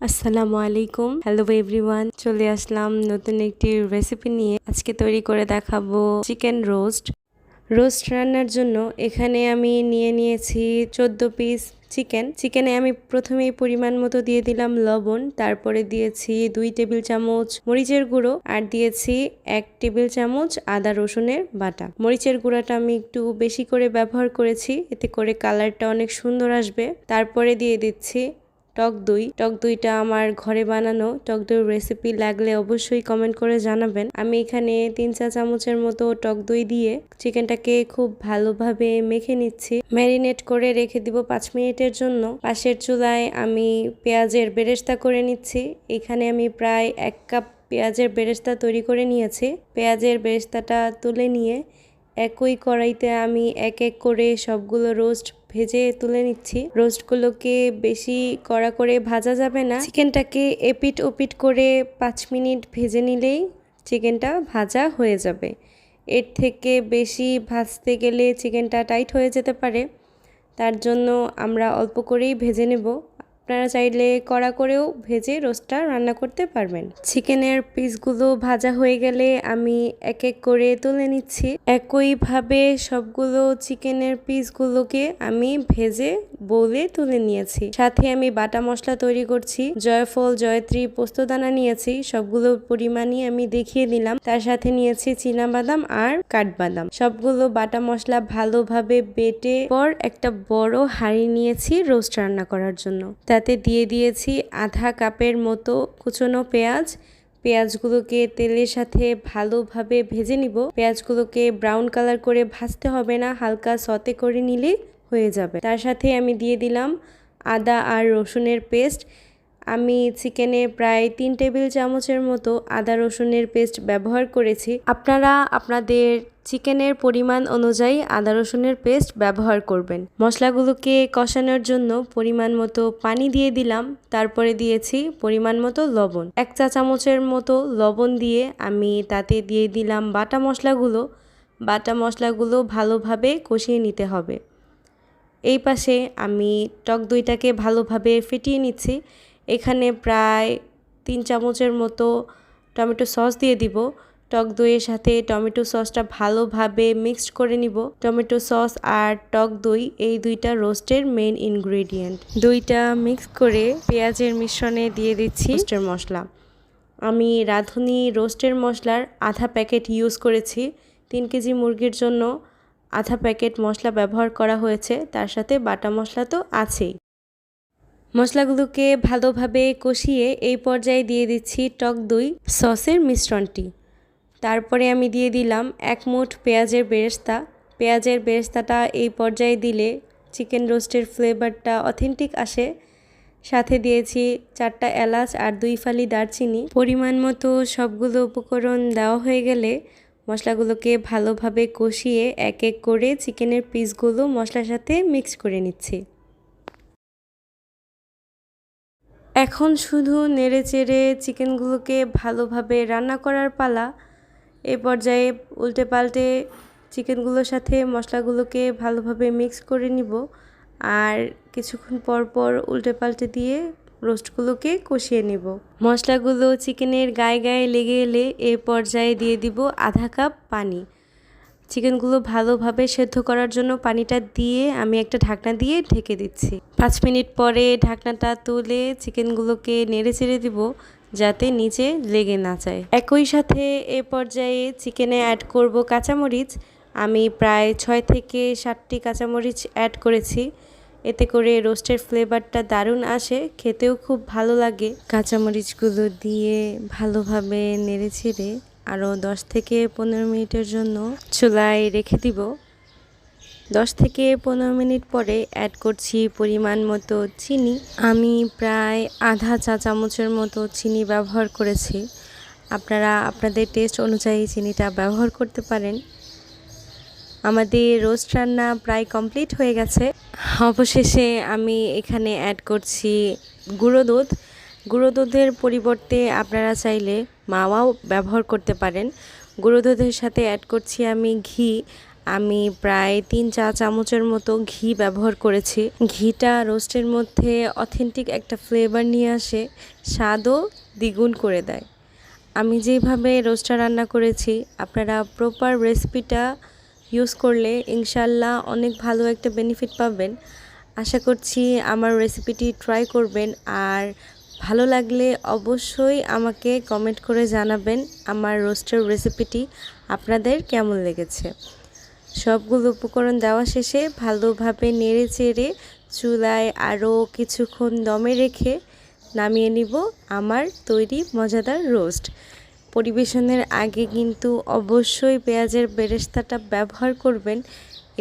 আসসালামু আলাইকুম। Hello everyone, চলে আসলাম নতুন একটি রেসিপি নিয়ে। আজকে তৈরি করে দেখাবো চিকেন রোস্ট। রোস্ট রান্নার জন্য এখানে আমি নিয়েছি 14 পিস চিকেনে আমি প্রথমেই পরিমাণ মতো দিয়ে দিলাম লবণ, তারপরে দিয়েছি 2 টেবিল চামচ মরিচের গুঁড়ো আর দিয়েছি 1 টেবিল চামচ আদা রসুনের বাটা। মরিচের গুঁড়াটা আমি একটু বেশি করে ব্যবহার করেছি, এতে করে কালারটা অনেক সুন্দর আসবে। তারপরে দিয়ে দিচ্ছি টক দইটা আমার ঘরে বানানো। টক দইয়ের রেসিপি লাগলে অবশ্যই কমেন্ট করে জানাবেন। আমি এখানে 3 চা চামচের মতো টক দই দিয়ে চিকেনটাকে খুব ভালোভাবে মেখে নিচ্ছি। ম্যারিনেট করে রেখে দিব 5 মিনিটের জন্য। পাশের চুলায় আমি পেঁয়াজের বেরেস্তা করে নিচ্ছি। এখানে আমি প্রায় 1 কাপ পেঁয়াজের বেরেস্তা তৈরি করে নিয়েছি। পেঁয়াজের বেরেস্তাটা তুলে নিয়ে একই কড়াইতে আমি এক এক করে সবগুলো রোস্ট ভেজে তুলে নিচ্ছি। রোস্টগুলোকে বেশি কড়া করে ভাজা যাবে না। চিকেনটাকে এপিট ওপিট করে 5 মিনিট ভেজে নিলেই চিকেনটা ভাজা হয়ে যাবে। এর থেকে বেশি ভাজতে গেলে চিকেনটা টাইট হয়ে যেতে পারে, তার জন্য আমরা অল্প করেই ভেজে নেব। আপনারা চাইলে কড়া করেও ভেজে রোস্টটা রান্না করতে পারবেন। চিকেনের পিসগুলো ভাজা হয়ে গেলে আমি এক এক করে তুলে নিচ্ছি। একইভাবে সবগুলো চিকেনের পিসগুলোকে আমি ভেজে বোলে তুলে নিয়েছি। সাথে আমি বাটা মশলা তৈরি করছি। জয়ফল, জয়ত্রী, পোস্তদানা নিয়েছি। সবগুলো পরিমাণই আমি দেখিয়ে দিলাম। তার সাথে নিয়েছি চীনাবাদাম আর কাঠবাদাম। সবগুলো বাটা মশলা ভালোভাবে বেটে পর একটা বড় হাঁড়ি নিয়েছি রোস্ট রান্না করার জন্য। তাতে দিয়ে দিয়েছি আধা কাপের মতো কুচনো পেঁয়াজগুলোকে তেলের সাথে ভালোভাবে ভেজে নিব। পেঁয়াজগুলোকে ব্রাউন কালার করে ভাজতে হবে না, হালকা সতে করে নিলে হয়ে যাবে। তার সাথে আমি দিয়ে দিলাম আদা আর রসুনের পেস্ট। আমি চিকেনে প্রায় 3 টেবিল চামচের মতো আদা রসুনের পেস্ট ব্যবহার করেছি। আপনারা আপনাদের চিকেনের পরিমাণ অনুযায়ী আদা রসুনের পেস্ট ব্যবহার করবেন। মশলাগুলোকে কষানোর জন্য পরিমাণ মতো পানি দিয়ে দিলাম। তারপরে দিয়েছি পরিমাণ মতো লবণ। 1 চা চামচের মতো লবণ দিয়ে আমি তাতে দিয়ে দিলাম বাটা মশলাগুলো ভালোভাবে কষিয়ে নিতে হবে। এই পাশে আমি টক দইটাকে ভালোভাবে ফেটিয়ে নিচ্ছি। এখানে প্রায় 3 চামচের মতো টমেটো সস দিয়ে দিব। টক দইয়ের সাথে টমেটো সসটা ভালোভাবে মিক্সড করে নিব। টমেটো সস আর টক দই এই দুইটা রোস্টের মেইন ইনগ্রেডিয়েন্ট। দইটা মিক্স করে পেঁয়াজের মিশ্রণে দিয়ে দিচ্ছি রোস্টের মশলা। আমি রাঁধুনি রোস্টের মশলার আধা প্যাকেট ইউজ করেছি। 3 কেজি মুরগির জন্য আধা প্যাকেট মশলা ব্যবহার করা হয়েছে, তার সাথে বাটা মশলা তো আছেই। মশলাগুলোকে ভালোভাবে কষিয়ে এই পর্যায়ে দিয়ে দিচ্ছি টক দই সসের মিশ্রণটি। তারপরে আমি দিয়ে দিলাম 1 মুঠ পেঁয়াজের বেরেস্তাটা এই পর্যায়ে দিলে চিকেন রোস্টের ফ্লেভারটা অথেন্টিক আসে। সাথে দিয়েছি 4টা এলাচ আর 2 ফালি দারচিনি। পরিমাণ মতো সবগুলো উপকরণ দেওয়া হয়ে গেলে মশলাগুলোকে ভালোভাবে কষিয়ে এক এক করে চিকেনের পিসগুলো মশলার সাথে মিক্স করে নিচ্ছি। এখন শুধু নেড়েচেড়ে চিকেনগুলোকে ভালোভাবে রান্না করার পালা। এ পর্যায়ে উল্টে পাল্টে চিকেনগুলোর সাথে মশলাগুলোকে ভালোভাবে মিক্স করে নিব আর কিছুক্ষণ পর পর উল্টে পাল্টে দিয়ে রোস্টগুলোকে কষিয়ে নিব। মশলাগুলো চিকেনের গায়ে লেগে এলে এ পর্যায়ে দিয়ে দিব আধা কাপ পানি। চিকেনগুলো ভালোভাবে সেদ্ধ করার জন্য পানিটা দিয়ে আমি একটা ঢাকনা দিয়ে ঢেকে দিচ্ছি। 5 মিনিট পরে ঢাকনাটা তুলে চিকেনগুলোকে নেড়ে চেড়ে দিব যাতে নিচে লেগে না যায়। একই সাথে এ পর্যায়ে চিকেনে অ্যাড করব কাঁচামরিচ। আমি প্রায় 6 থেকে 7টি কাঁচামরিচ অ্যাড করেছি। এতে করে রোস্টের ফ্লেভারটা দারুণ আসে, খেতেও খুব ভালো লাগে। কাঁচামরিচগুলো দিয়ে ভালোভাবে নেড়ে চেড়ে আরও 10 থেকে 15 মিনিটের জন্য চুলায় রেখে দিব। 10 থেকে 15 মিনিট পরে অ্যাড করছি পরিমাণ মতো চিনি। আমি প্রায় আধা চা চামচের মতো চিনি ব্যবহার করেছি। আপনারা আপনাদের টেস্ট অনুযায়ী চিনিটা ব্যবহার করতে পারেন। আমাদের রোস্ট রান্না প্রায় কমপ্লিট হয়ে গেছে। অবশেষে আমি এখানে অ্যাড করছি গুঁড়ো দুধের পরিবর্তে আপনারা চাইলে মাওয়াও ব্যবহার করতে পারেন। গুঁড়ো দুধের সাথে অ্যাড করছি আমি ঘি। আমি প্রায় 3 চা চামচের মতো ঘি ব্যবহার করেছি। ঘিটা রোস্টের মধ্যে অথেন্টিক একটা ফ্লেভার নিয়ে আসে, স্বাদও দ্বিগুণ করে দেয়। আমি যেভাবে রোস্টটা রান্না করেছি আপনারা প্রপার রেসিপিটা ইউজ করলে ইনশাল্লাহ অনেক ভালো একটা বেনিফিট পাবেন। আশা করছি আমার রেসিপিটি ট্রাই করবেন, আর ভালো লাগলে অবশ্যই আমাকে কমেন্ট করে জানাবেন আমার রোস্টের রেসিপিটি আপনাদের কেমন লেগেছে। সবগুলো উপকরণ দেওয়া শেষে ভালোভাবে নেড়ে চেড়ে চুলায় আরও কিছুক্ষণ দমে রেখে নামিয়ে নিব আমার তৈরি মজাদার রোস্ট। পরিবেশনের আগে কিন্তু অবশ্যই পেঁয়াজের বেরেস্তাটা ব্যবহার করবেন,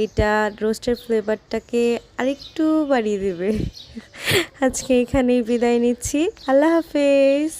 এটা রোস্টের ফ্লেভারটাকে আরেকটু বাড়িয়ে দেবে। আজকে এখানেই বিদায় নিচ্ছি, আল্লাহ হাফেজ।